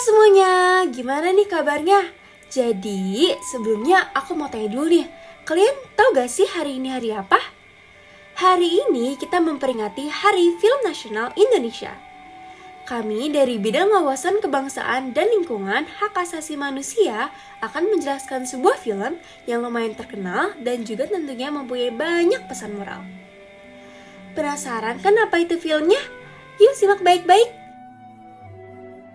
semuanya, gimana nih kabarnya? Jadi, sebelumnya aku mau tanya dulu nih, kalian tahu gak sih hari ini hari apa? Hari ini kita memperingati Hari Film Nasional Indonesia. Kami dari Bidang Wawasan Kebangsaan dan Lingkungan Hak Asasi Manusia akan menjelaskan sebuah film yang lumayan terkenal dan juga tentunya mempunyai banyak pesan moral. Penasaran kan apa itu filmnya? Yuk simak baik-baik.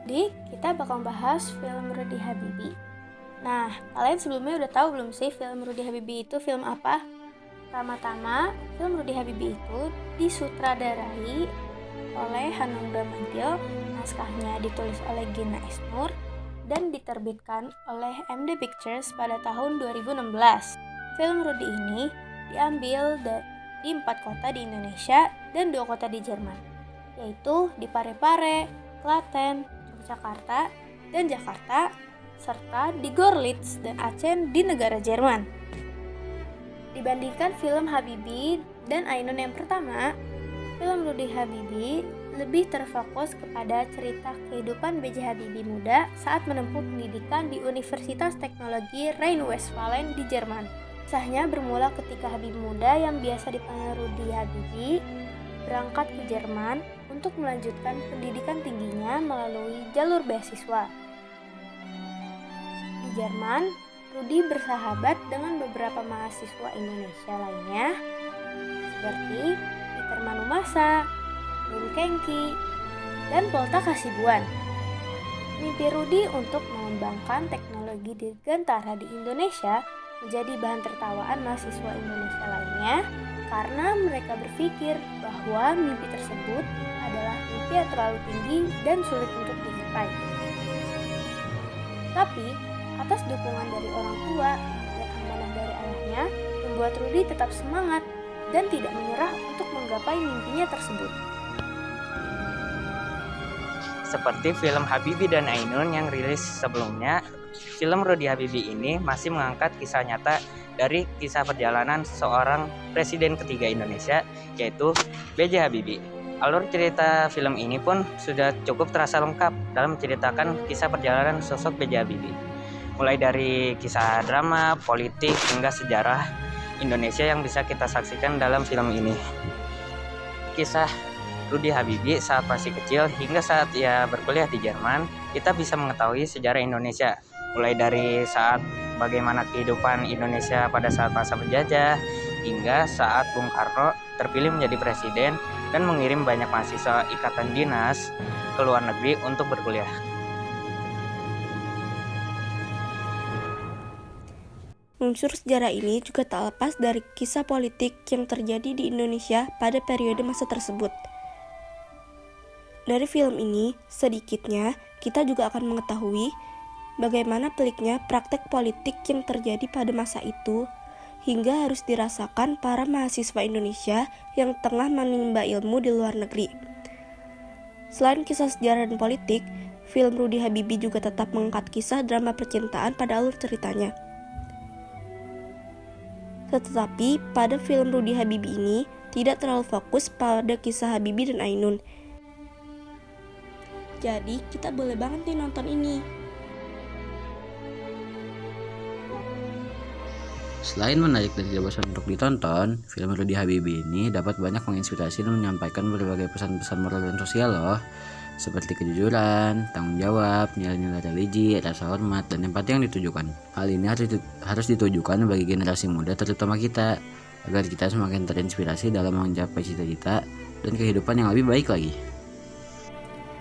Jadi kita bakal bahas film Rudy Habibie. Nah, kalian sebelumnya udah tahu belum sih film Rudy Habibie itu film apa? Pertama-tama, film Rudy Habibie itu disutradarai oleh Hanung Bramantyo, naskahnya ditulis oleh Gina Isnur, dan diterbitkan oleh MD Pictures pada tahun 2016. Film Rudy ini diambil di 4 kota di Indonesia dan 2 kota di Jerman, yaitu di Parepare, Klaten, Jakarta, dan Jakarta, serta di Görlitz dan Aachen di negara Jerman. Dibandingkan film Habibie dan Ainun yang pertama, film Rudy Habibie lebih terfokus kepada cerita kehidupan B.J. Habibie muda saat menempuh pendidikan di Universitas Teknologi Rhine-Westphalen di Jerman. Kisahnya bermula ketika Habibie muda yang biasa dipanggil Rudy Habibie berangkat ke Jerman untuk melanjutkan pendidikan tingginya melalui jalur beasiswa. Di Jerman, Rudy bersahabat dengan beberapa mahasiswa Indonesia lainnya seperti Peter Manumasa, Lim Kengki, dan Polta Kasibuan. Mimpi Rudy untuk mengembangkan teknologi dirgantara di Indonesia menjadi bahan tertawaan mahasiswa Indonesia lainnya karena mereka berpikir bahwa mimpi tersebut adalah mimpi yang terlalu tinggi dan sulit untuk dicapai. Tapi, atas dukungan dari orang tua dan amanah dari ayahnya, membuat Rudy tetap semangat dan tidak menyerah untuk menggapai mimpinya tersebut. Seperti film Habibie dan Ainun yang rilis sebelumnya, film Rudy Habibie ini masih mengangkat kisah nyata dari kisah perjalanan seorang presiden ketiga Indonesia, yaitu B.J. Habibie. Alur cerita film ini pun sudah cukup terasa lengkap dalam menceritakan kisah perjalanan sosok B.J. Habibie. Mulai dari kisah drama, politik, hingga sejarah Indonesia yang bisa kita saksikan dalam film ini. Kisah Rudy Habibie saat masih kecil hingga saat ia berkuliah di Jerman, kita bisa mengetahui sejarah Indonesia. Mulai dari saat bagaimana kehidupan Indonesia pada saat masa penjajah, hingga saat Bung Karno terpilih menjadi presiden dan mengirim banyak mahasiswa ikatan dinas ke luar negeri untuk berkuliah. Unsur sejarah ini juga tak lepas dari kisah politik yang terjadi di Indonesia pada periode masa tersebut. Dari film ini, sedikitnya kita juga akan mengetahui bagaimana peliknya praktek politik yang terjadi pada masa itu hingga harus dirasakan para mahasiswa Indonesia yang tengah menimba ilmu di luar negeri. Selain kisah sejarah dan politik, film Rudy Habibie juga tetap mengangkat kisah drama percintaan pada alur ceritanya. Tetapi pada film Rudy Habibie ini tidak terlalu fokus pada kisah Habibie dan Ainun. Jadi kita boleh banget nih nonton ini. Selain menarik dan tidak bosan untuk ditonton, film Rudy Habibie ini dapat banyak menginspirasi dan menyampaikan berbagai pesan-pesan moral dan sosial loh, seperti kejujuran, tanggung jawab, nilai-nilai religi, rasa hormat, dan empati yang ditujukan. Hal ini harus ditujukan bagi generasi muda terutama kita, agar kita semakin terinspirasi dalam mencapai cita-cita dan kehidupan yang lebih baik lagi.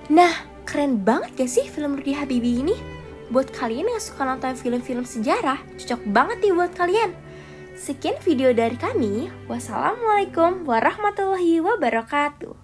Nah, keren banget gak sih film Rudy Habibie ini? Buat kalian yang suka nonton film-film sejarah, cocok banget nih buat kalian. Sekian video dari kami. Wassalamualaikum warahmatullahi wabarakatuh.